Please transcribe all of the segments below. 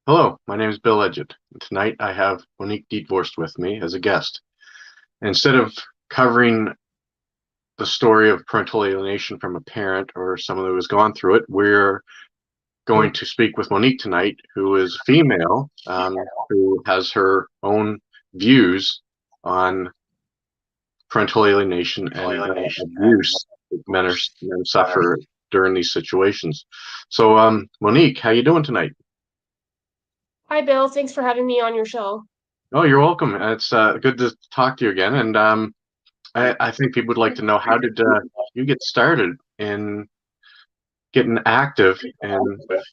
Hello, my name is Bill Edgett. Tonight I have Monique Dietvorst with me as a guest. Instead of covering the story of parental alienation from a parent or someone who has gone through it, we're going to speak with Monique tonight, who is female, who has her own views on parental alienation and abuse that men suffer during these situations. So, Monique, how you doing tonight? Hi, Bill. Thanks for having me on your show. Oh, you're welcome. It's good to talk to you again. And I think people would like to know how did you get started in getting active and with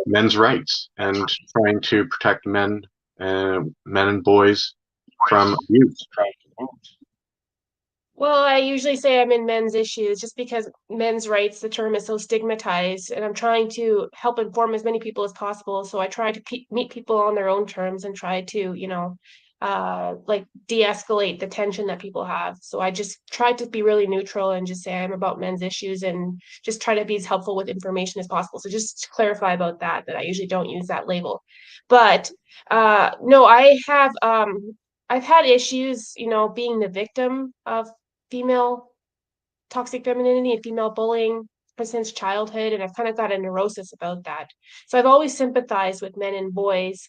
men's rights and trying to protect men and boys from abuse. Well, I usually say I'm in men's issues just because men's rights, the term is so stigmatized, and I'm trying to help inform as many people as possible. So I try to meet people on their own terms and try to, like de-escalate the tension that people have. So I just try to be really neutral and just say I'm about men's issues and just try to be as helpful with information as possible. So just to clarify about that, that I usually don't use that label. But no, I've had issues, being the victim of female toxic femininity and female bullying since childhood, and I've kind of got a neurosis about that. So I've always sympathized with men and boys,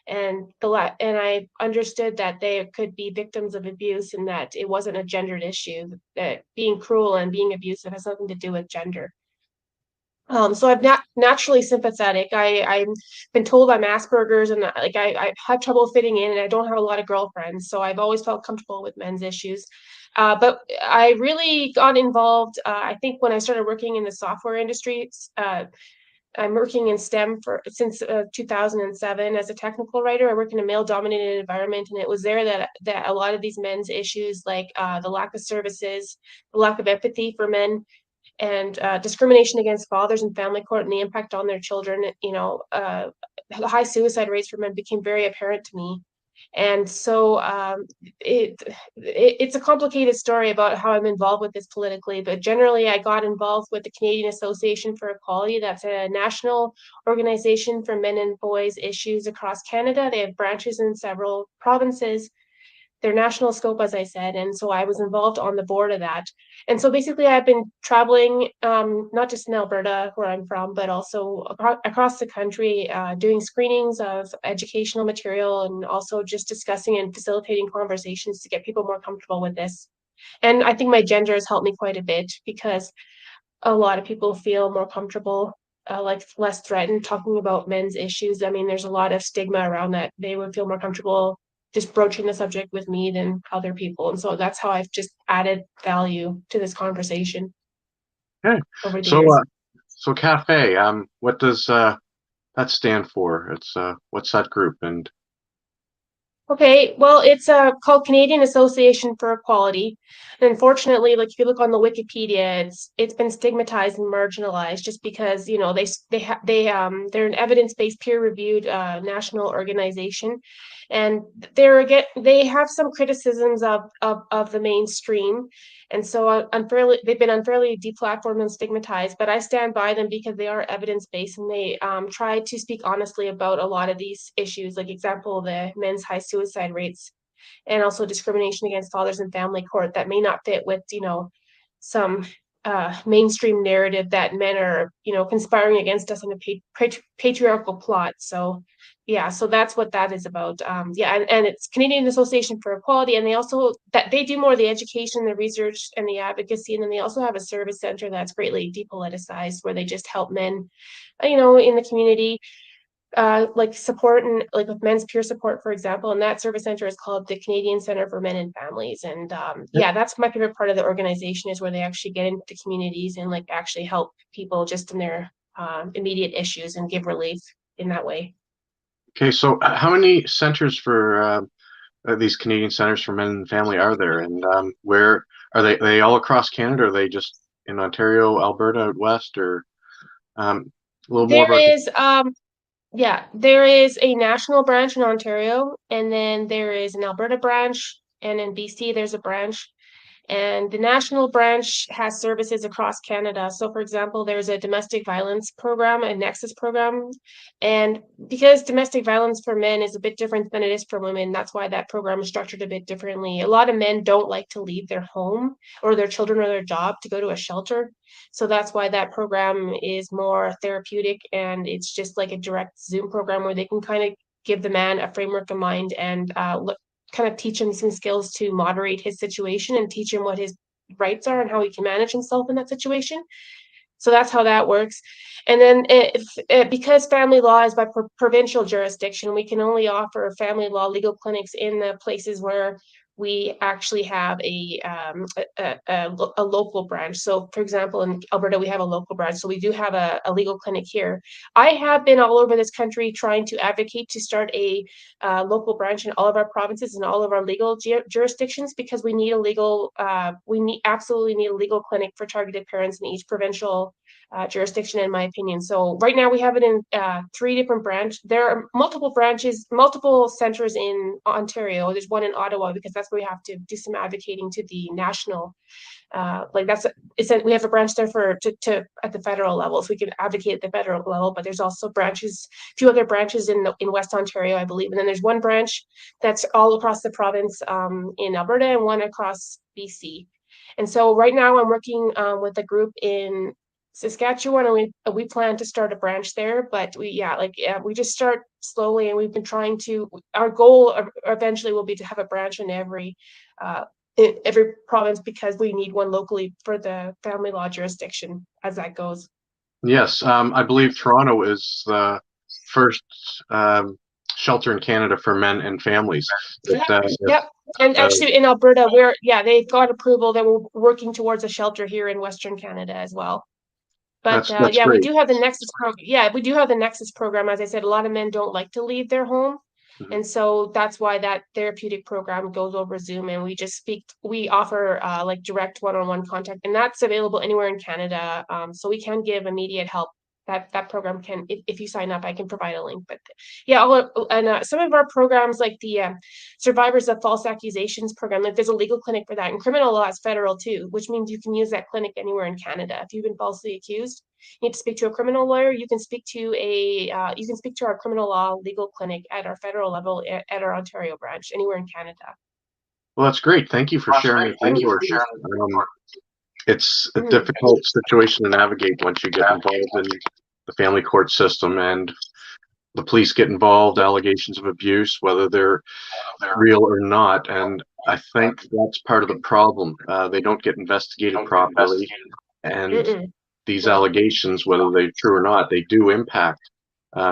and I understood that they could be victims of abuse and that it wasn't a gendered issue. That being cruel and being abusive has nothing to do with gender. So I'm not naturally sympathetic. I've been told I'm Asperger's, and I have trouble fitting in, and I don't have a lot of girlfriends. So I've always felt comfortable with men's issues. But I really got involved. I think when I started working in the software industry, I'm working in STEM for since 2007 as a technical writer. I work in a male-dominated environment, and it was there that a lot of these men's issues, like the lack of services, the lack of empathy for men, and discrimination against fathers in family court and the impact on their children, the high suicide rates for men became very apparent to me. And so it's a complicated story about how I'm involved with this politically, but generally I got involved with the Canadian Association for Equality. That's a national organization for men and boys issues across Canada. They have branches in several provinces, their national scope, as I said. And so I was involved on the board of that. And so basically, I've been traveling, not just in Alberta, where I'm from, but also across the country, doing screenings of educational material and also just discussing and facilitating conversations to get people more comfortable with this. And I think my gender has helped me quite a bit because a lot of people feel more comfortable, like less threatened talking about men's issues. I mean, there's a lot of stigma around that. They would feel more comfortable just broaching the subject with me than other people. And so that's how I've just added value to this conversation Okay, over the so years. so cafe, what does that stand for? It's what's that group? And Okay, well, it's called Canadian Association for Equality. And unfortunately, like if you look on the Wikipedia, it's been stigmatized and marginalized just because they're an evidence-based, peer-reviewed national organization, and they have some criticisms of the mainstream, and so they've been unfairly deplatformed and stigmatized. But I stand by them because they are evidence-based and they try to speak honestly about a lot of these issues, like example, the men's high suicide rates and also discrimination against fathers in family court that may not fit with, some mainstream narrative that men are, conspiring against us in a patriarchal plot. So yeah, so that's what that is about. Yeah, and it's Canadian Association for Equality, and they also that they do more of the education, the research, and the advocacy, and then they also have a service center that's greatly depoliticized, where they just help men, in the community, like support and like with men's peer support, for example. And that service center is called the Canadian Center for Men and Families. And yeah, that's my favorite part of the organization, is where they actually get into communities and like actually help people just in their immediate issues and give relief in that way. okay, so how many centers for these Canadian Centers for Men and Family are there, and where are they all across Canada? Or are they just in Ontario, Alberta, out west, or a little more There about is yeah, there is a national branch in Ontario, and then there is an Alberta branch, and in BC there's a branch. And the national branch has services across Canada. So, for example, there's a domestic violence program, a Nexus program. And because domestic violence for men is a bit different than it is for women, that's why that program is structured a bit differently. A lot of men don't like to leave their home or their children or their job to go to a shelter. So that's why that program is more therapeutic, and it's just like a direct Zoom program where they can kind of give the man a framework of mind and look kind of teach him some skills to moderate his situation and teach him what his rights are and how he can manage himself in that situation. So that's how that works. And then because family law is by provincial jurisdiction, we can only offer family law legal clinics in the places where we actually have a local branch. So, for example, in Alberta, we have a local branch. So we do have a legal clinic here. I have been all over this country trying to advocate to start a local branch in all of our provinces and all of our legal jurisdictions, because we need a legal, absolutely need a legal clinic for targeted parents in each provincial jurisdiction, in my opinion. So right now we have it in 3 different branches. There are multiple branches, multiple centers in Ontario. There's one in Ottawa because that's where we have to do some advocating to the national. We have a branch there to at the federal level, so we can advocate at the federal level. But there's also a few other branches in West Ontario, I believe, and then there's one branch that's all across the province in Alberta and one across BC. And so right now I'm working with a group in Saskatchewan, and we plan to start a branch there. But we just start slowly, and we've been trying to. Our goal eventually will be to have a branch in every province, because we need one locally for the family law jurisdiction as that goes. Yes, I believe Toronto is the first shelter in Canada for men and families. Yep. And actually in Alberta, they've got approval that we're working towards a shelter here in Western Canada as well. But that's we great. do have the Nexus program. Yeah, we do have the Nexus program. As I said, a lot of men don't like to leave their home. Mhm. And so that's why that therapeutic program goes over Zoom, and we offer like direct one-on-one contact, and that's available anywhere in Canada. So we can give immediate help. That program can, if you sign up, I can provide a link. But yeah, some of our programs, like the survivors of false accusations program, like there's a legal clinic for that, and criminal law is federal too, which means you can use that clinic anywhere in Canada. If you've been falsely accused, you need to speak to a criminal lawyer, you can speak to our criminal law legal clinic at our federal level at our Ontario branch, anywhere in Canada. Well, that's great. Thank you for sharing your resources. It's a difficult situation to navigate once you get involved in the family court system, and the police get involved, allegations of abuse, whether they're real or not. And I think that's part of the problem. They don't get investigated properly, and these allegations, whether they're true or not, they do impact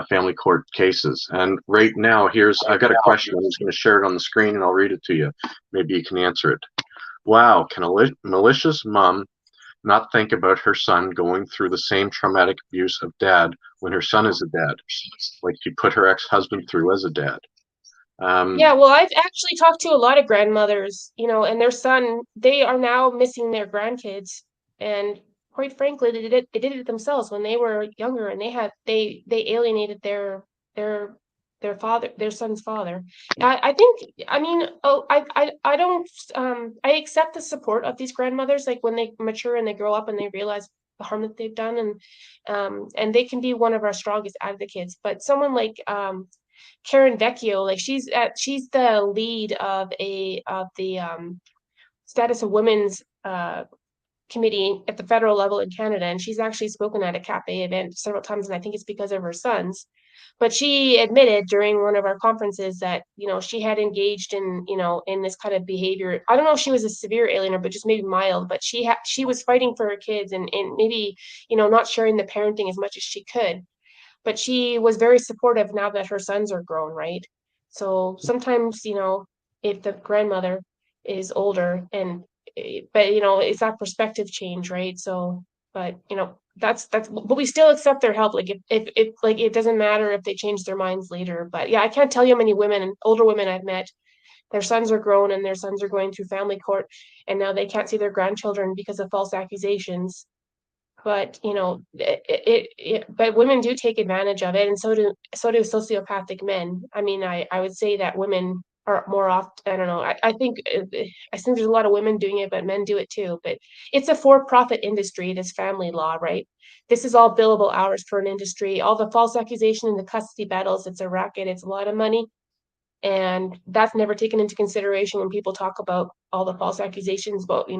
family court cases. And right now, I've got a question. I'm just going to share it on the screen and I'll read it to you. Maybe you can answer it. Wow, can a malicious mom not think about her son going through the same traumatic abuse of dad when her son is a dad, like she put her ex-husband through as a dad? Yeah, well, I've actually talked to a lot of grandmothers, and their son, they are now missing their grandkids. And quite frankly, they did it themselves when they were younger, and they alienated their father, their son's father. I think, I mean, I don't, I accept the support of these grandmothers, like when they mature and they grow up and they realize the harm that they've done, and they can be one of our strongest advocates. But someone like Karen Vecchio, like she's the lead of the status of women's committee at the federal level in Canada, and she's actually spoken at a cafe event several times, and I think it's because of her sons. But she admitted during one of our conferences that she had engaged in this kind of behavior. I don't know if she was a severe aliener, but just maybe mild. But she was fighting for her kids, and maybe not sharing the parenting as much as she could. But she was very supportive now that her sons are grown, right? So sometimes, if the grandmother is older but it's that perspective change, right? So, but but we still accept their help. Like if like it doesn't matter if they change their minds later. But yeah, I can't tell you how many older women I've met. Their sons are grown and their sons are going through family court, and now they can't see their grandchildren because of false accusations. But but women do take advantage of it, and so do sociopathic men. I mean, I would say that women are more often. I don't know. I think there's a lot of women doing it, but men do it too. But it's a for-profit industry, this family law, right? This is all billable hours for an industry. All the false accusation and the custody battles, it's a racket. It's a lot of money. And that's never taken into consideration when people talk about all the false accusations about,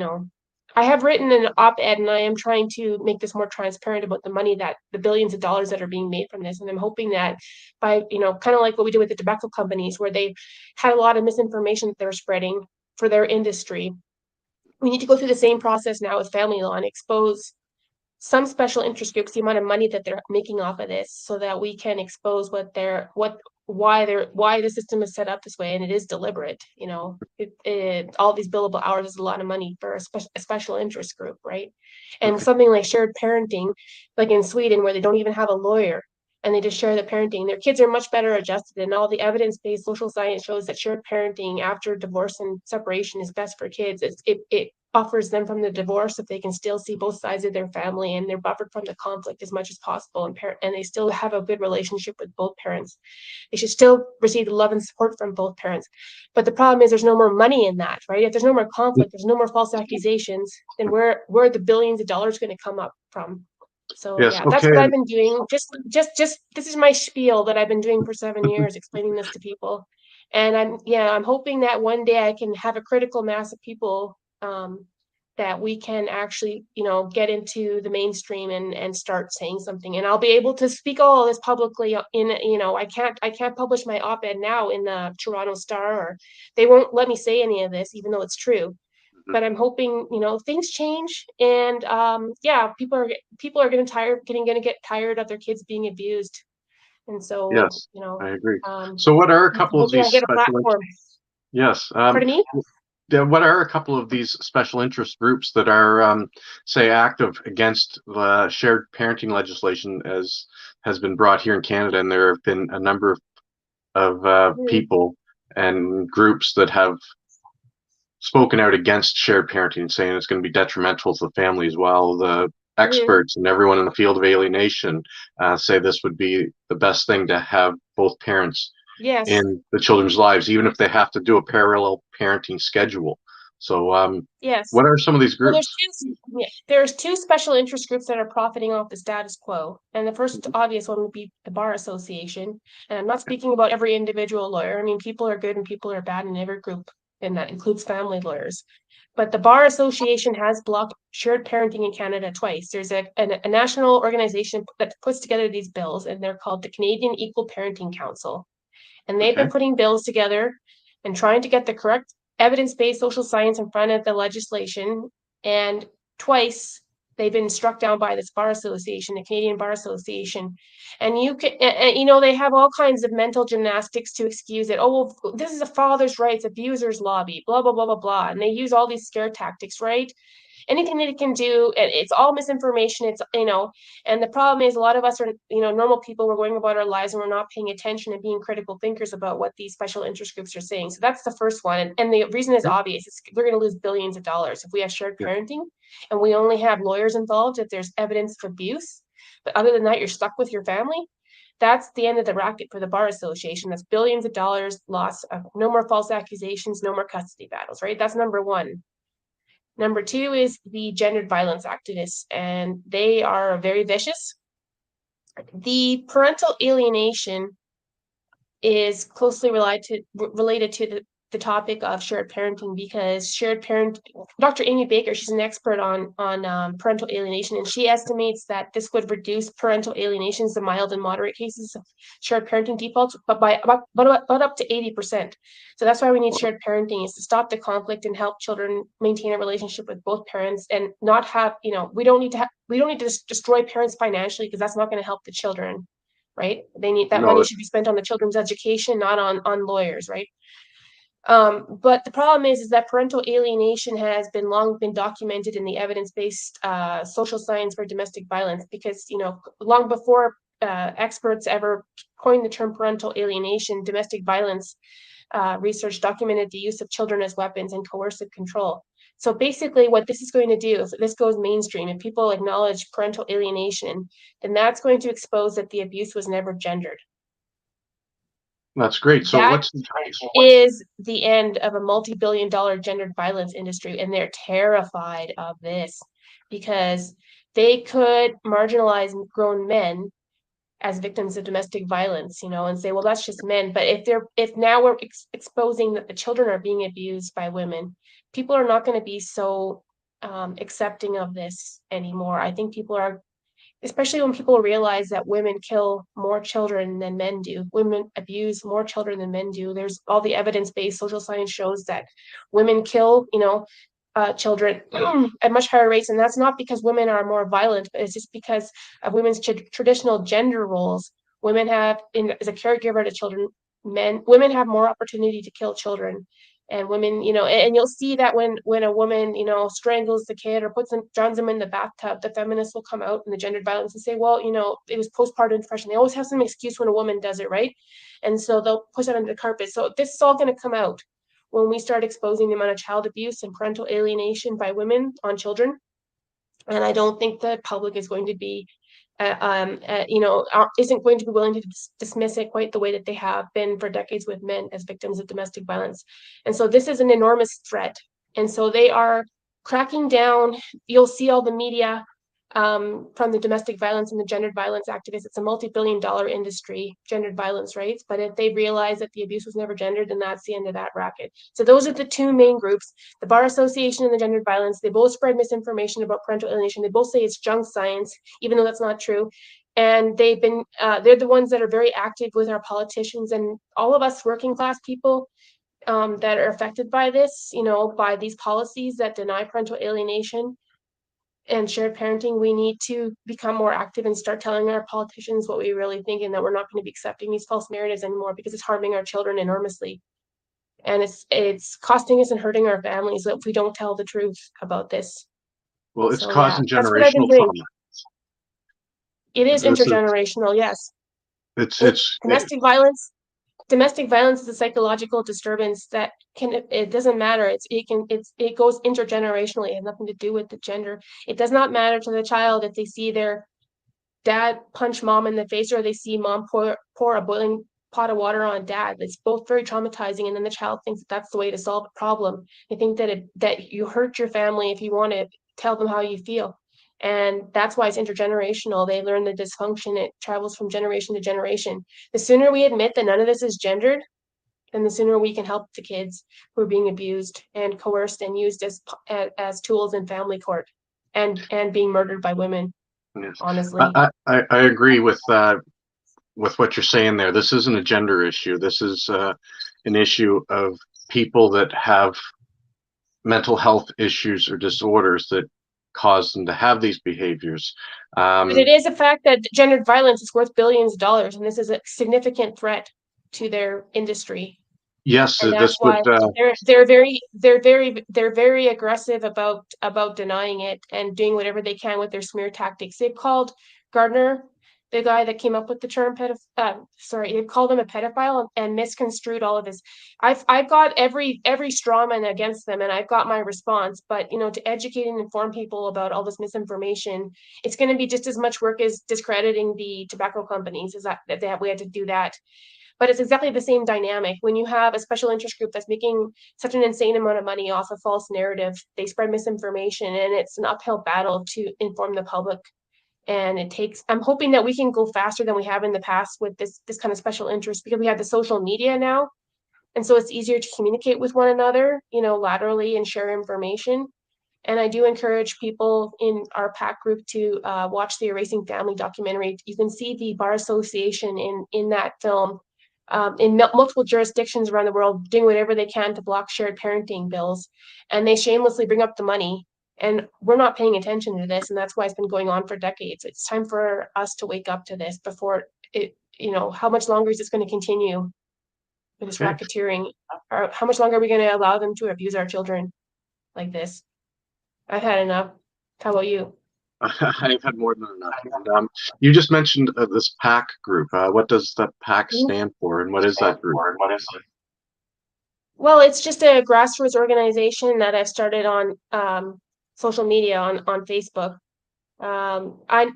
I have written an op-ed and I am trying to make this more transparent about the money that the billions of dollars that are being made from this. And I'm hoping that by, kind of like what we did with the tobacco companies, where they had a lot of misinformation that they were spreading for their industry. We need to go through the same process now with family law and expose some special interest groups the amount of money that they're making off of this, so that we can expose why the system is set up this way. And it is deliberate. All these billable hours is a lot of money for a special interest group, right? And Okay. something like shared parenting, like in Sweden, where they don't even have a lawyer and they just share the parenting, their kids are much better adjusted, and all the evidence-based social science shows that shared parenting after divorce and separation is best for kids. It offers them from the divorce if they can still see both sides of their family, and they're buffered from the conflict as much as possible, and they still have a good relationship with both parents. They should still receive the love and support from both parents. But the problem is there's no more money in that, right? If there's no more conflict, there's no more false accusations, then where are the billions of dollars going to come up from? So Yes. yeah, that's Okay. what I've been doing. Just this is my spiel that I've been doing for 7 years, explaining this to people. And I'm hoping that one day I can have a critical mass of people, that we can actually, get into the mainstream and start saying something. And I'll be able to speak all of this publicly I can't publish my op-ed now in the Toronto Star, or they won't let me say any of this, even though it's true. But I'm hoping, things change, and yeah, people are gonna get tired of their kids being abused. And so, Yes, I agree. um So what are a I'm couple of hoping I these get a special platform. yes, Pardon me? what are a couple of these special interest groups that are, say, active against the shared parenting legislation as has been brought here in Canada? And there have been a number of Mhm. people and groups that have spoken out against shared parenting, saying it's going to be detrimental to the family as well. The Mhm. experts and everyone in the field of alienation say this would be the best thing to have both parents Yes. in the children's lives, even if they have to do a parallel parenting schedule. So, Yes. what are some of these Well, groups? there's two special interest groups that are profiting off the status quo. And the first obvious one would be the Bar Association. And I'm not speaking about every individual lawyer. I mean, people are good and people are bad in every group, and that includes family lawyers. But the Bar Association has blocked shared parenting in Canada twice. There's a national organization that puts together these bills, and they're called the Canadian Equal Parenting Council. And they've Okay. been putting bills together and trying to get the correct evidence-based social science in front of the legislation. And twice they've been struck down by this bar association, the Canadian Bar Association. And they have all kinds of mental gymnastics to excuse it. Oh, well, this is a father's rights abusers lobby, blah, blah, blah, blah, blah. And they use all these scare tactics, right? Anything that it can do, it's all misinformation. And the problem is a lot of us are, normal people. We're going about our lives and we're not paying attention and being critical thinkers about what these special interest groups are saying. So that's the first one. And the reason is obvious. We're going to lose billions of dollars if we have shared Yeah. parenting and we only have lawyers involved if there's evidence of abuse. But other than that, you're stuck with your family. That's the end of the racket for the Bar Association. That's billions of dollars lost. No more false accusations, no more custody battles, right? That's number one. Number two is the gendered violence activists, and they are very vicious. The parental alienation is closely related to the topic of shared parenting, because Dr. Amy Baker, she's an expert on parental alienation, and she estimates that this would reduce parental alienations, the mild and moderate cases of shared parenting defaults, but by about up to 80%. So that's why we need shared parenting, is to stop the conflict and help children maintain a relationship with both parents, and not have, we don't need to destroy parents financially, because that's not going to help the children, right? They need that money No. should be spent on the children's education, not on lawyers, right? But the problem is that parental alienation has been long been documented in the evidence-based social science for domestic violence, because long before experts ever coined the term parental alienation, domestic violence research documented the use of children as weapons and coercive control. So basically, what this is going to do, if this goes mainstream and people acknowledge parental alienation, then that's going to expose that the abuse was never gendered. That's great. So That what's is the end of a multi-billion-dollar gendered violence industry, and they're terrified of this because they could marginalize grown men as victims of domestic violence, and say, well, that's just men. But if now we're exposing that the children are being abused by women, people are not going to be so accepting of this anymore. I think people are, especially when people realize that women kill more children than men do. Women abuse more children than men do. There's all the evidence-based social science shows that women kill, children at much higher rates. And that's not because women are more violent, but it's just because of women's traditional gender roles. Women have, as a caregiver to children, women have more opportunity to kill children. And women, and you'll see that when a woman, strangles the kid or drowns them in the bathtub, the feminists will come out in the gendered violence and say, well, it was postpartum depression. They always have some excuse when a woman does it, right? And so they'll push it under the carpet. So this is all going to come out when we start exposing the amount of child abuse and parental alienation by women on children. And I don't think the public is going to be isn't going to be willing to dismiss it quite the way that they have been for decades with men as victims of domestic violence. And so this is an enormous threat. And so they are cracking down. You'll see all the media from the domestic violence and the gendered violence activists. It's a multi-billion-dollar industry, gendered violence, right? But if they realize that the abuse was never gendered, then that's the end of that racket. So those are the two main groups, the Bar Association and the gendered violence. They both spread misinformation about parental alienation. They both say it's junk science, even though that's not true. And they're the ones that are very active with our politicians and all of us working class people that are affected by this, by these policies that deny parental alienation and shared parenting. We need to become more active and start telling our politicians what we really think, and that we're not going to be accepting these false narratives anymore, because it's harming our children enormously. And it's costing us and hurting our families if we don't tell the truth about this. Well, it's So yeah, causing that's what I've been generational doing. trauma. It is This is intergenerational, yes. it's It, it's it, domestic violence is a psychological disturbance that it doesn't matter. It goes intergenerationally. It has nothing to do with the gender. It does not matter to the child if they see their dad punch mom in the face or they see mom pour a boiling pot of water on dad. It's both very traumatizing, and then the child thinks that that's the way to solve a problem. They think that you hurt your family if you want to tell them how you feel. And that's why it's intergenerational. They learn the dysfunction. It travels from generation to generation. The sooner we admit that none of this is gendered, then the sooner we can help the kids who are being abused and coerced and used as tools in family court and being murdered by women, yes. honestly. I agree with what you're saying there. This isn't a gender issue. This is an issue of people that have mental health issues or disorders that cause them to have these behaviors. But it is a fact that gendered violence is worth billions of dollars, and this is a significant threat to their industry. Yes, And this that's would why they're very aggressive about denying it and doing whatever they can with their smear tactics. They've called Gardner, the guy that came up with the term they've called him a pedophile and misconstrued all of his. I've got every straw man against them, and I've got my response. But to educate and inform people about all this misinformation, it's going to be just as much work as discrediting the tobacco companies. Is that we had to do that. But it's exactly the same dynamic. When you have a special interest group that's making such an insane amount of money off a false narrative, they spread misinformation, and it's an uphill battle to inform the public. And I'm hoping that we can go faster than we have in the past with this kind of special interest, because we have the social media now. And so it's easier to communicate with one another, laterally, and share information. And I do encourage people in our PAC group to watch the Erasing Family documentary. You can see the Bar Association in that film, in multiple jurisdictions around the world, doing whatever they can to block shared parenting bills. And they shamelessly bring up the money. And we're not paying attention to this. And that's why it's been going on for decades. It's time for us to wake up to this before how much longer is this going to continue with this okay. racketeering? Or how much longer are we going to allow them to abuse our children like this? I've had enough. How about you? I've had more than enough. And you just mentioned this PAC group. What does the PAC stand for, and what is that group? Well, it's just a grassroots organization that I've started on social media on Facebook. I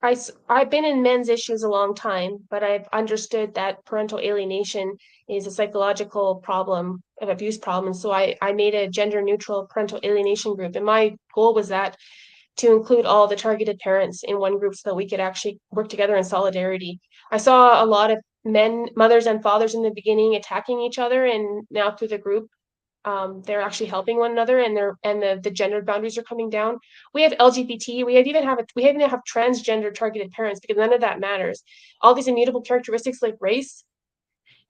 I've been in men's issues a long time, but I've understood that parental alienation is a psychological problem, an abuse problem. So I made a gender neutral parental alienation group. And my goal was that to include all the targeted parents in one group so that we could actually work together in solidarity. I saw a lot of men, mothers, and fathers in the beginning attacking each other, and now through the group, they're actually helping one another, and the gender boundaries are coming down. We have LGBT, we even have transgender targeted parents because none of that matters. All these immutable characteristics like race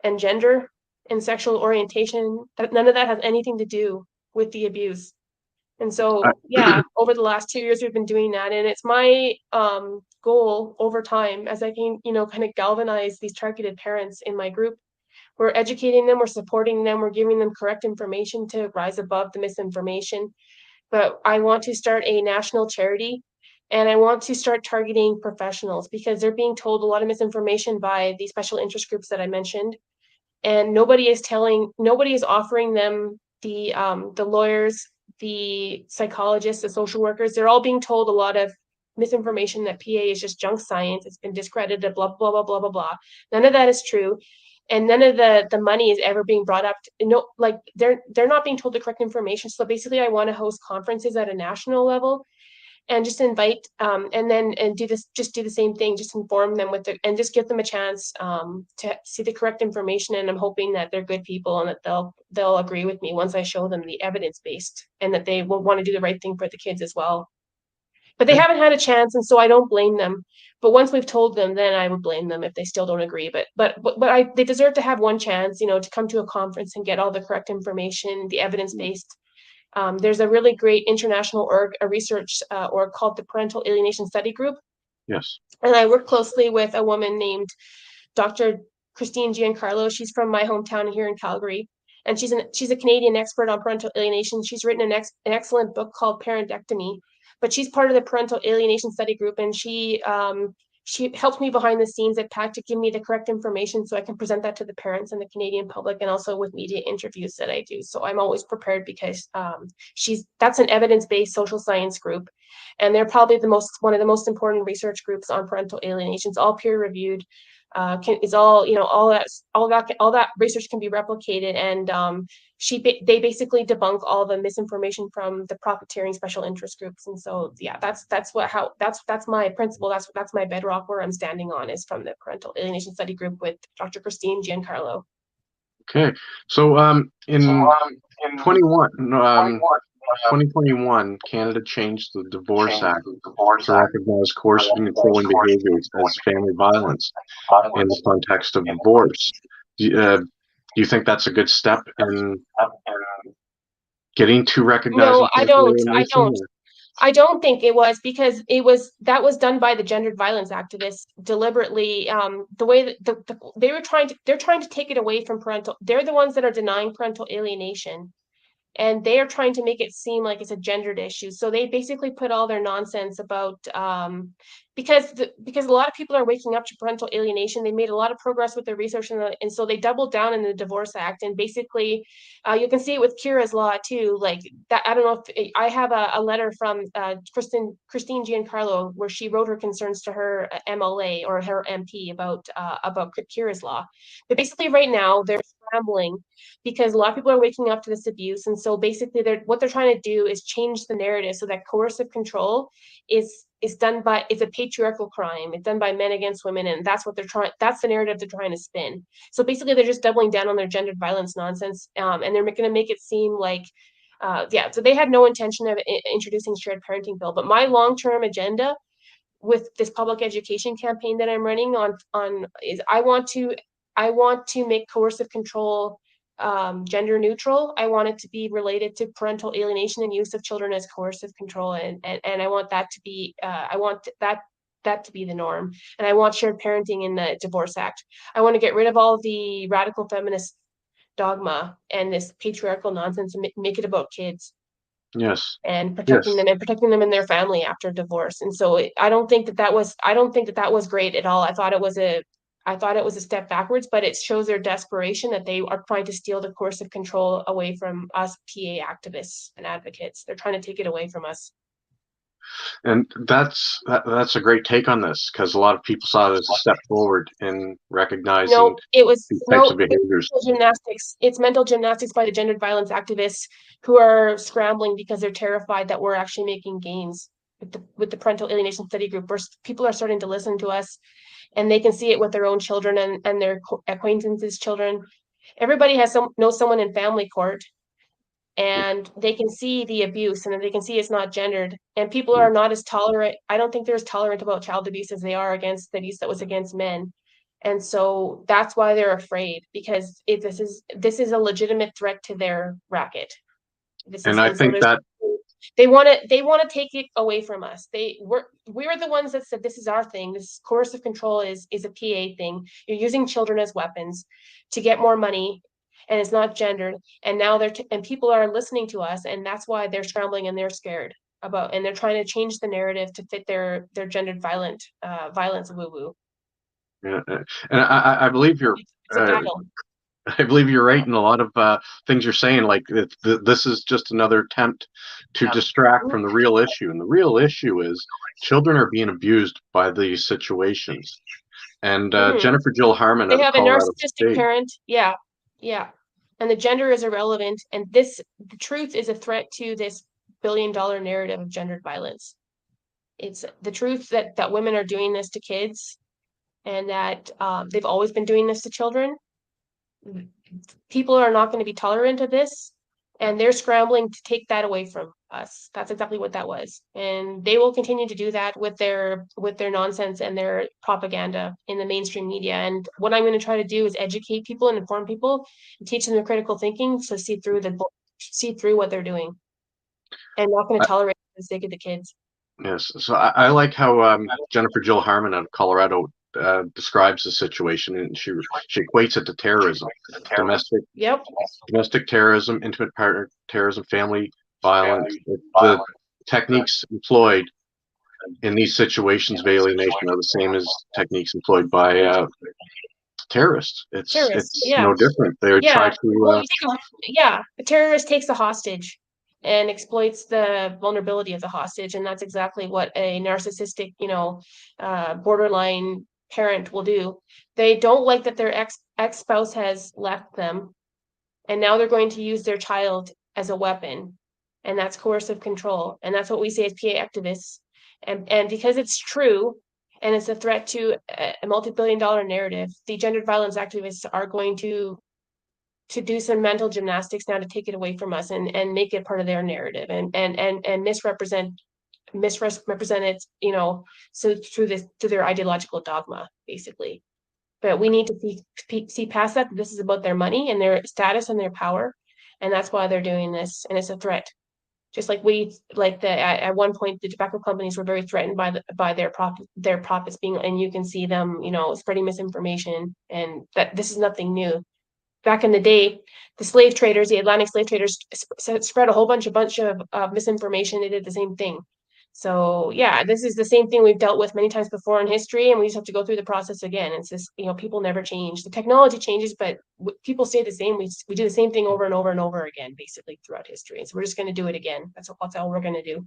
and gender and sexual orientation, none of that has anything to do with the abuse. And I, so, yeah, over the last 2 years, we've been doing that. And it's my goal over time as I can, kind of galvanize these targeted parents in my group. We're educating them, we're supporting them, we're giving them correct information to rise above the misinformation. But I want to start a national charity, and I want to start targeting professionals because they're being told a lot of misinformation by the special interest groups that I mentioned, and nobody is offering them the lawyers, the psychologists, the social workers. They're all being told a lot of misinformation that PA is just junk science. It's been discredited, blah blah blah blah blah blah. None of that is true, and none of the money is ever being brought up. No, like they're not being told the correct information. So basically, I want to host conferences at a national level and just invite and then and do this just do the same thing, just inform them with the and just give them a chance to see the correct information. And I'm hoping that they're good people and that they'll agree with me once I show them the evidence based, and that they will want to do the right thing for the kids as well. But they okay. haven't had a chance, and so I don't blame them. But once we've told them, then I would blame them if they still don't agree. But they deserve to have one chance, to come to a conference and get all the correct information, the evidence based. There's a really great international a research org called the Parental Alienation Study Group, Yes. and I work closely with a woman named Dr. Christine Giancarlo. She's from my hometown here in Calgary, and she's a Canadian expert on parental alienation. She's written an excellent book called Parentectomy, but she's part of the Parental Alienation Study Group, and she helped me behind the scenes at PAC to give me the correct information so I can present that to the parents and the Canadian public, and also with media interviews that I do. So I'm always prepared because that's an evidence-based social science group, and they're probably one of the most important research groups on parental alienation. It's all peer reviewed. Is all all that research can be replicated, and they basically debunk all the misinformation from the profiteering special interest groups. And so yeah, that's my principle. That's my bedrock where I'm standing on, is from the Parental Alienation Study Group with Dr. Christine Giancarlo. Okay. So So in in 21 21, 2021, Canada changed the Divorce changed Act the Divorce to Act recognize to coercive and recognize controlling coercion and behaviors as controlling family behaviors violence as in the violence context of in the divorce. Do you think that's a good step in and getting to No, recognizing I parental don't. I alienation? don't. I don't think it was, because that was done by the gendered violence activists deliberately. The way that they're trying to take it away from parental. They're the ones that are denying parental alienation, and they are trying to make it seem like it's a gendered issue. So they basically put all their nonsense about because a lot of people are waking up to parental alienation. They made a lot of progress with their research, and so they doubled down in the Divorce Act, and basically you can see it with Kira's law too. Like that, I don't know if I have a letter from Christine Giancarlo where she wrote her concerns to her MLA or her MP about Kira's law. But basically, right now they're scrambling because a lot of people are waking up to this abuse, and so basically what they're trying to do is change the narrative so that coercive control is done by it's a patriarchal crime. It's done by men against women, and that's the narrative they're trying to spin. So basically they're just doubling down on their gendered violence nonsense, and they're going to make it seem like yeah, so they had no intention of introducing shared parenting bill. But my long-term agenda with this public education campaign that I'm running on is I want to make coercive control gender neutral. I want it to be related to parental alienation and use of children as coercive control, and I want that to be that to be the norm. And I want shared parenting in the Divorce Act. I want to get rid of all the radical feminist dogma and this patriarchal nonsense and make it about kids Yes. and Yes. protecting them and their family after divorce. And so I don't think that was great at all. I thought it was a step backwards, but it shows their desperation that they are trying to steal the coercive control away from us PA activists and advocates. They're trying to take it away from us. And that's a great take on this, because a lot of people saw it as a step forward in recognizing these types of behaviors. Mental gymnastics. It's mental gymnastics by the gendered violence activists who are scrambling because they're terrified that we're actually making gains with the parental alienation study group, where people are starting to listen to us, and they can see it with their own children and their acquaintances' children. Everybody knows someone in family court, and they can see the abuse, and they can see it's not gendered, and people are not as tolerant. I don't think they're as tolerant about child abuse as they are against the abuse that was against men. And so that's why they're afraid, because this is a legitimate threat to their racket. And I think that they want to take it away from us. We're the ones that said this is our thing. This coercive control is a PA thing. You're using children as weapons to get more money, and it's not gendered. And now and people are listening to us, and that's why they're scrambling and they're scared about, and they're trying to change the narrative to fit their gendered violence woo woo. Yeah, and I believe you're. It's a battle. I believe you're right in a lot of things you're saying. Like this is just another attempt to distract from the real issue, and the real issue is children are being abused by these situations. And Jennifer Jill Harmon They out of have a Colorado narcissistic State. parent. Yeah, and the gender is irrelevant. And the truth is a threat to this billion-dollar narrative of gendered violence. It's the truth that women are doing this to kids, and that they've always been doing this to children. People are not going to be tolerant of this, and they're scrambling to take that away from us. That's exactly what that was, and they will continue to do that with their nonsense and their propaganda in the mainstream media. And what I'm going to try to do is educate people and inform people and teach them the critical thinking, so see through what they're doing, and not going to tolerate it for the sake of the kids. Yes, so I like how Jennifer Jill Harmon out of Colorado describes the situation, and she equates it to terrorism, domestic terrorism, intimate partner terrorism, family violence. The techniques employed in these situations of alienation are the same as techniques employed by terrorists. It's no different. They try to. A terrorist takes a hostage and exploits the vulnerability of the hostage, and that's exactly what a narcissistic, borderline parent will do. They don't like that their ex-spouse has left them, and now they're going to use their child as a weapon, and that's coercive control. And that's what we say as PA activists. And because it's true, and it's a threat to a multi-billion-dollar narrative, the gendered violence activists are going to do some mental gymnastics now to take it away from us and make it part of their narrative, and misrepresent it, so through their ideological dogma, basically. But we need to see past that. This is about their money and their status and their power, and that's why they're doing this. And it's a threat. Just like at one point, the tobacco companies were very threatened by their profits being, and you can see them, spreading misinformation, and that this is nothing new. Back in the day, the Atlantic slave traders spread a whole bunch of misinformation. They did the same thing. So yeah, this is the same thing we've dealt with many times before in history, and we just have to go through the process again. It's just, people never change. The technology changes, but people stay the same. We do the same thing over and over and over again, basically throughout history. So we're just going to do it again. That's all we're going to do.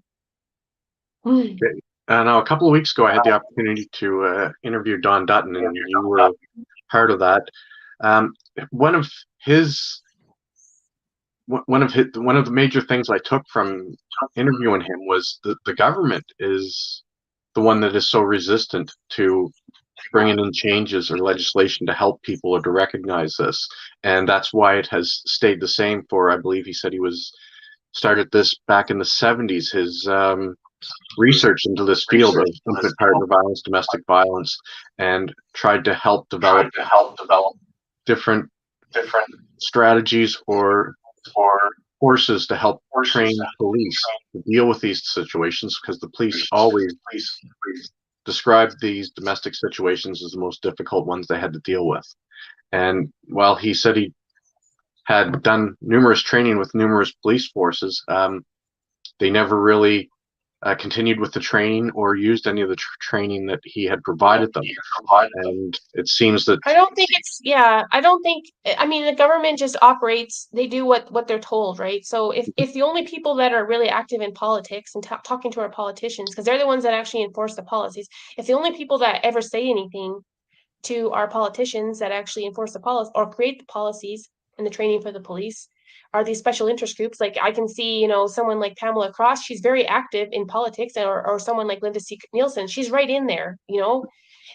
Okay. Now, a couple of weeks ago, I had the opportunity to interview Don Dutton, and you were part of that. One of the major things I took from interviewing him was that the government is the one that is so resistant to bringing in changes or legislation to help people or to recognize this, and that's why it has stayed the same for, I believe he said he started this back in the 70s. His research into this field of intimate partner violence, domestic violence, and tried to help develop different strategies or courses to help train police to deal with these situations, because the police always describe these domestic situations as the most difficult ones they had to deal with. And while he said he had done numerous training with numerous police forces, they never really continued with the training or used any of the training that he had provided them. And it seems that I don't think it's, yeah, I don't think, I mean, the government just operates, they do what they're told, right? So if the only people that are really active in politics and talking to our politicians, because they're the ones that actually enforce the policies, if the only people that ever say anything to our politicians that actually enforce the policy or create the policies and the training for the police are these special interest groups. Like I can see, someone like Pamela Cross, she's very active in politics, or someone like Linda C. Nielsen, she's right in there,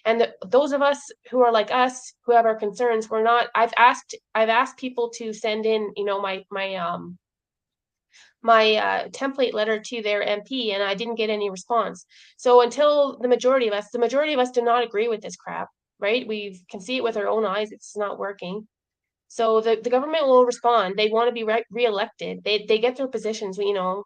and those of us who are like us, who have our concerns, we're not. I've asked people to send in, my template letter to their MP, and I didn't get any response. So until the majority of us do not agree with this crap, right? We can see it with our own eyes. It's not working. So the government will respond. They want to be reelected. They get their positions,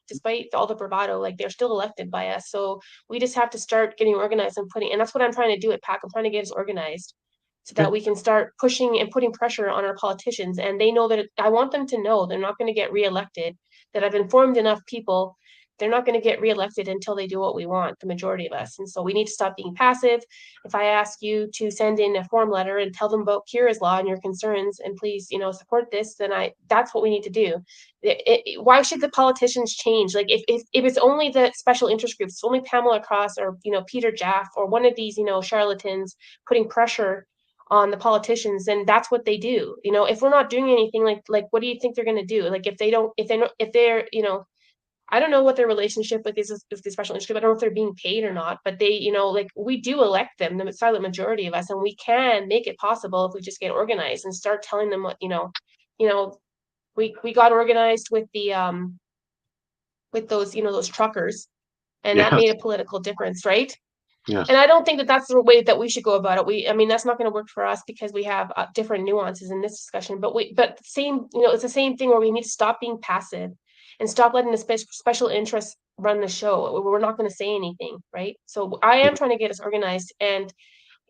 despite all the bravado, like they're still elected by us. So we just have to start getting organized and that's what I'm trying to do at PAC. I'm trying to get us organized so that we can start pushing and putting pressure on our politicians. And they know that I want them to know they're not going to get reelected, that I've informed enough people they're not going to get reelected until they do what we want, the majority of us. And so we need to stop being passive. If I ask you to send in a form letter and tell them about Kira's law and your concerns, and please, support this, then that's what we need to do. Why should the politicians change? Like if it's only the special interest groups, it's only Pamela Cross or, Peter Jaff or one of these, charlatans putting pressure on the politicians, then that's what they do. If we're not doing anything, like what do you think they're going to do? Like if they're, I don't know what their relationship with the special interest group. I don't know if they're being paid or not, but they, like we do elect them, the silent majority of us, and we can make it possible if we just get organized and start telling them what, we got organized with the with those, those truckers, and that yes, made a political difference, right? yes, And I don't think that that's the way that we should go about it. I mean, that's not going to work for us because we have different nuances in this discussion. But same, it's the same thing where we need to stop being passive and stop letting the special interests run the show. We're not going to say anything, right? So I am trying to get us organized. And,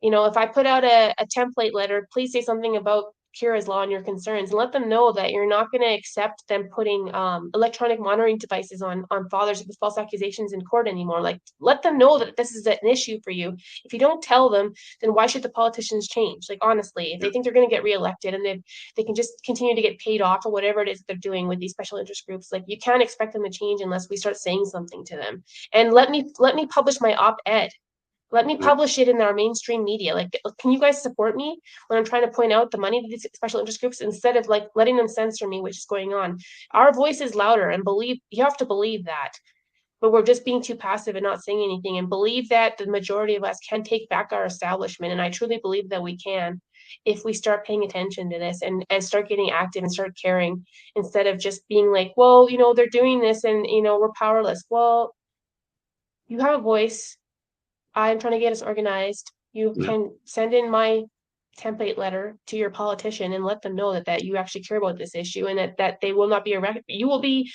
if I put out a template letter, please say something about Kira's law and your concerns, and let them know that you're not going to accept them putting electronic monitoring devices on fathers with false accusations in court anymore. Like, let them know that this is an issue for you. If you don't tell them, then why should the politicians change? Like, honestly, if they think they're going to get reelected and they can just continue to get paid off or whatever it is they're doing with these special interest groups, like you can't expect them to change unless we start saying something to them. And let me publish my op-ed. Let me publish it in our mainstream media. Like, can you guys support me when I'm trying to point out the money to these special interest groups instead of like letting them censor me, which is going on? Our voice is louder, and you have to believe that. But we're just being too passive and not saying anything, and believe that the majority of us can take back our establishment. And I truly believe that we can if we start paying attention to this and start getting active and start caring instead of just being like, well, they're doing this and, we're powerless. Well, you have a voice. I'm trying to get us organized. You can send in my template letter to your politician and let them know that you actually care about this issue, and that they will not be erected. You will be,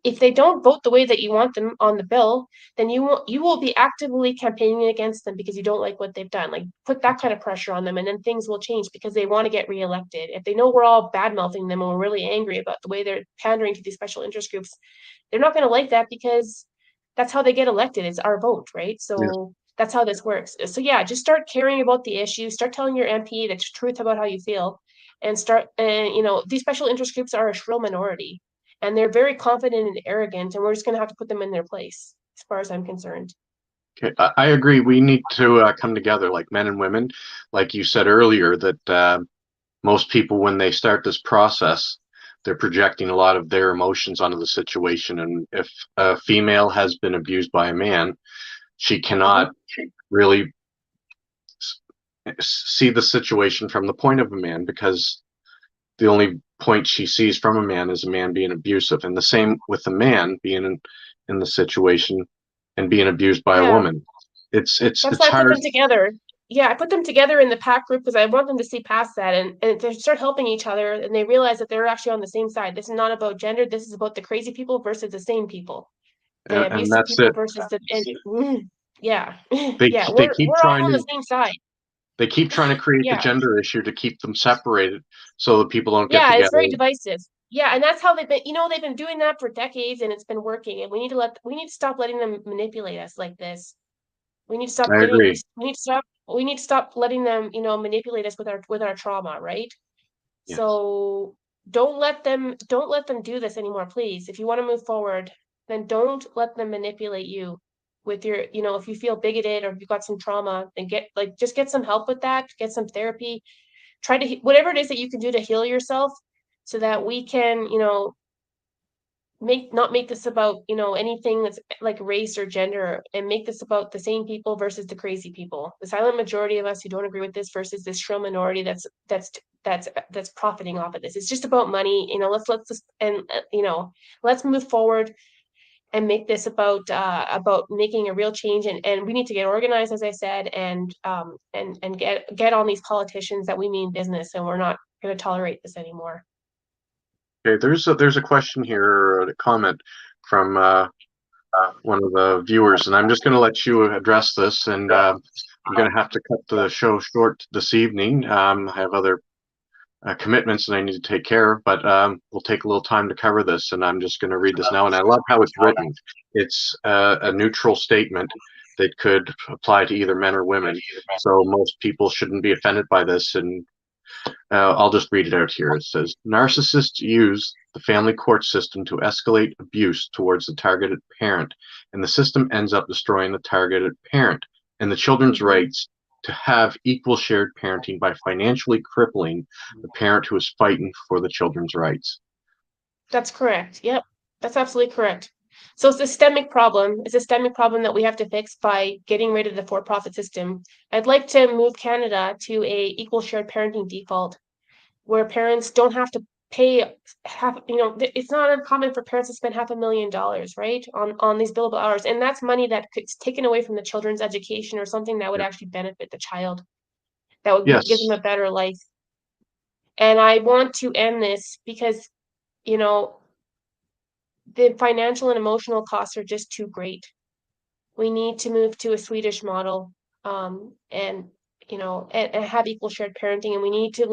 if they don't vote the way that you want them on the bill, then you will be actively campaigning against them because you don't like what they've done. Like, put that kind of pressure on them, and then things will change because they want to get reelected. If they know we're all bad mouthing them and we're really angry about the way they're pandering to these special interest groups, they're not going to like that because that's how they get elected. It's our vote, right? So that's how this works. So yeah, just start caring about the issue. Start telling your MP the truth about how you feel, and these special interest groups are a shrill minority, and they're very confident and arrogant, and we're just going to have to put them in their place, as far as I'm concerned. Okay, I agree. We need to come together like men and women. Like you said earlier, that most people, when they start this process, they're projecting a lot of their emotions onto the situation. And if a female has been abused by a man, she cannot really see the situation from the point of a man, because the only point she sees from a man is a man being abusive. And the same with a man being in the situation and being abused by a woman. That's it's why I put hard. them together. Yeah, I put them together in the PAC group because I want them to see past that and to start helping each other, and they realize that they're actually on the same side. This is not about gender. This is about the crazy people versus the sane people. The And abusive that's people it. versus yeah. They Yeah, they we're keep all trying on the to same side. they keep trying to create the Yeah. gender issue to keep them separated so that people don't get Yeah, it's very together. divisive. Yeah, and that's how they've been, they've been doing that for decades and it's been working. And we need to stop letting them manipulate us like this. We need to stop I getting, agree. we need to stop letting them, manipulate us with our trauma, right? Yes. So don't let them do this anymore, please. If you want to move forward, then don't let them manipulate you with your, if you feel bigoted or if you've got some trauma, then just get some help with that, get some therapy, try to, whatever it is that you can do to heal yourself so that we can, not make this about, anything that's like race or gender, and make this about the sane people versus the crazy people, the silent majority of us who don't agree with this versus this shrill minority that's profiting off of this. It's just about money. Let's just, and let's move forward and make this about making a real change, and we need to get organized, as I said, and get on these politicians that we mean business and we're not going to tolerate this anymore. Okay, there's a question here, or a comment from one of the viewers, and I'm just going to let you address this. And I'm going to have to cut the show short this evening. I have other commitments that I need to take care of, but we'll take a little time to cover this. And I'm just going to read this now. And I love how it's written. It's a neutral statement that could apply to either men or women. So most people shouldn't be offended by this. And I'll just read it out here. It says, narcissists use the family court system to escalate abuse towards the targeted parent, and the system ends up destroying the targeted parent and the children's rights to have equal shared parenting by financially crippling the parent who is fighting for the children's rights. That's correct. Yep, that's absolutely correct. So it's a systemic problem. It's a systemic problem that we have to fix by getting rid of the for-profit system. I'd like to move Canada to a equal shared parenting default, where parents don't have to pay it's not uncommon for parents to spend $500,000, right, on these billable hours, and that's money that could taken away from the children's education or something that would actually benefit the child, that would give them Yes. a better life. And I want to end this because, you know, the financial and emotional costs are just too great. We need to move to a Swedish model, and and have equal shared parenting, and we need to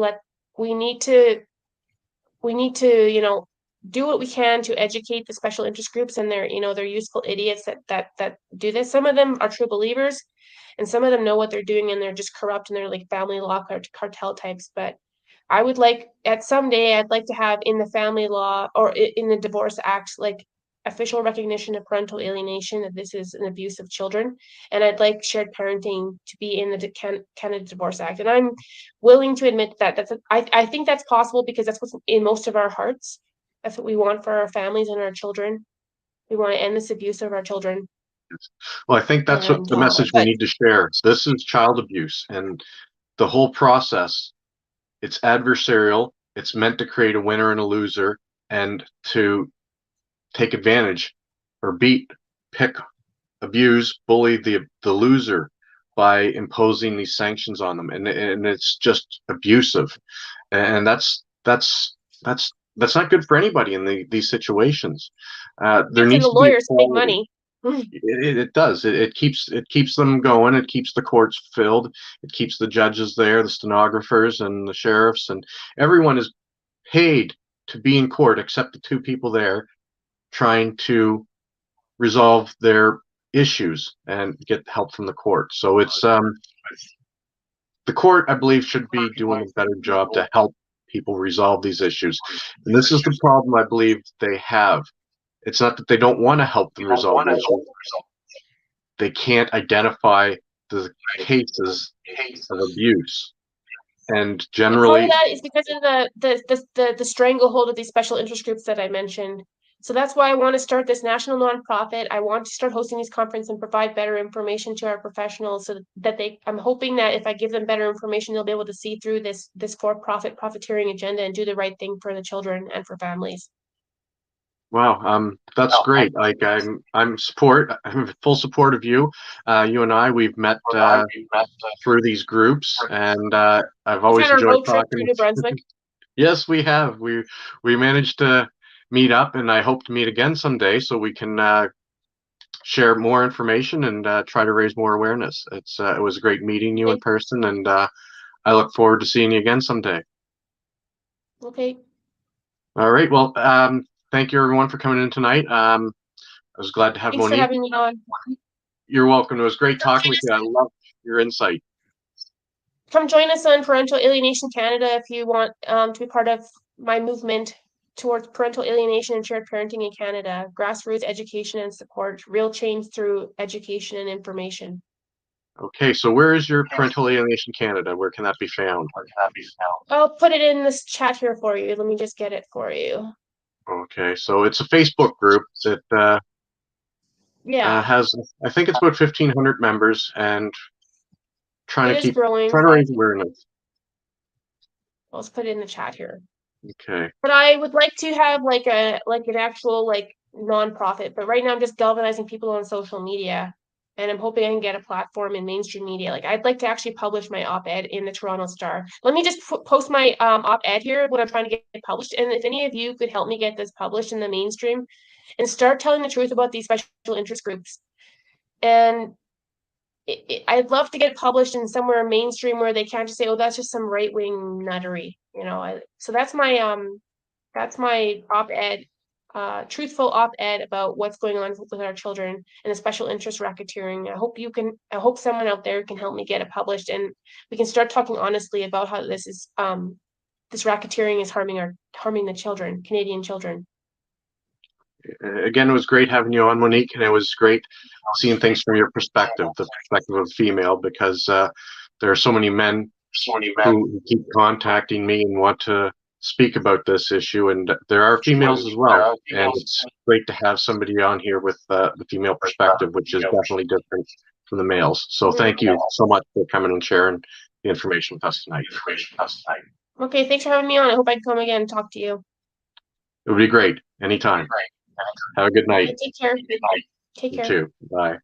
do what we can to educate the special interest groups and their useful idiots that do this. Some of them are true believers, and some of them know what they're doing, and they're just corrupt, and they're like family law cartel types. But I would like, at someday, I'd like to have in the family law or in the Divorce Act, like official recognition of parental alienation, that this is an abuse of children. And I'd like shared parenting to be in the Canada Divorce Act. And I'm willing to admit that I think that's possible because that's what's in most of our hearts. That's what we want for our families and our children. We want to end this abuse of our children. Well, I think that's what And the message we but need to share. This is child abuse, and the whole process, it's adversarial. It's meant to create a winner and a loser, and to take advantage or pick, abuse, bully the loser by imposing these sanctions on them, and it's just abusive, and that's not good for anybody in these situations. There yes, and needs the to be lawyers make equality. money. It does. It keeps them going. It keeps the courts filled. It keeps the judges there, the stenographers, and the sheriffs, and everyone is paid to be in court except the two people there trying to resolve their issues and get help from the court. So it's the court, I believe, should be doing a better job to help people resolve these issues. And this is the problem I believe they have. It's not that they don't want to help them resolve the issues. They can't identify the cases of abuse. And And part of generally, that is because of the stranglehold of these special interest groups that I mentioned. So that's why I want to start this national nonprofit. I want to start hosting these conferences and provide better information to our professionals so that I'm hoping that if I give them better information, they'll be able to see through this for-profit profiteering agenda and do the right thing for the children and for families. wow, that's great. Like I'm in full support of you. You and I, we've met through these groups, and I've We've always had our enjoyed road trip talking through with New Brunswick. Yes, we have. We managed to meet up, and I hope to meet again someday so we can share more information and try to raise more awareness. It was great meeting you in Okay. person, and I look forward to seeing you again someday. Okay. All right. Well, thank you everyone for coming in tonight. I was glad to have Thanks for Monique. having me on. You're welcome. It was great talking with you. I love your insight. Come join us on Parental Alienation Canada if you want to be part of my movement towards parental alienation and shared parenting in Canada. Grassroots education and support, real change through education and information. Okay, so where is your Parental Alienation Canada? Where can that be found? I'll put it in this chat here for you. Let me just get it for you. Okay, so it's a Facebook group that Yeah, has, I think it's about 1,500 members, and it is growing. trying to raise awareness. Let's put it in the chat here. Okay. But I would like to have like an actual like nonprofit. But right now I'm just galvanizing people on social media, and I'm hoping I can get a platform in mainstream media. Like I'd like to actually publish my op-ed in the Toronto Star. Let me just post my op-ed here, what I'm trying to get published. And if any of you could help me get this published in the mainstream, and start telling the truth about these special interest groups. And I'd love to get it published in somewhere mainstream where they can't just say, "Oh, that's just some right wing nuttery," you know. So that's my op-ed, truthful op-ed about what's going on with our children and the special interest racketeering. I hope someone out there can help me get it published, and we can start talking honestly about how this racketeering is harming the children, Canadian children. Again, it was great having you on, Monique, and it was great seeing things from your perspective, the perspective of a female, because there are so many men who keep contacting me and want to speak about this issue, and there are females as well. And it's great to have somebody on here with the female perspective, which is definitely different from the males. So thank you so much for coming and sharing the information with us tonight. Okay, thanks for having me on. I hope I can come again and talk to you. It would be great anytime. Have a good night. Take care. Take You care. too. Bye.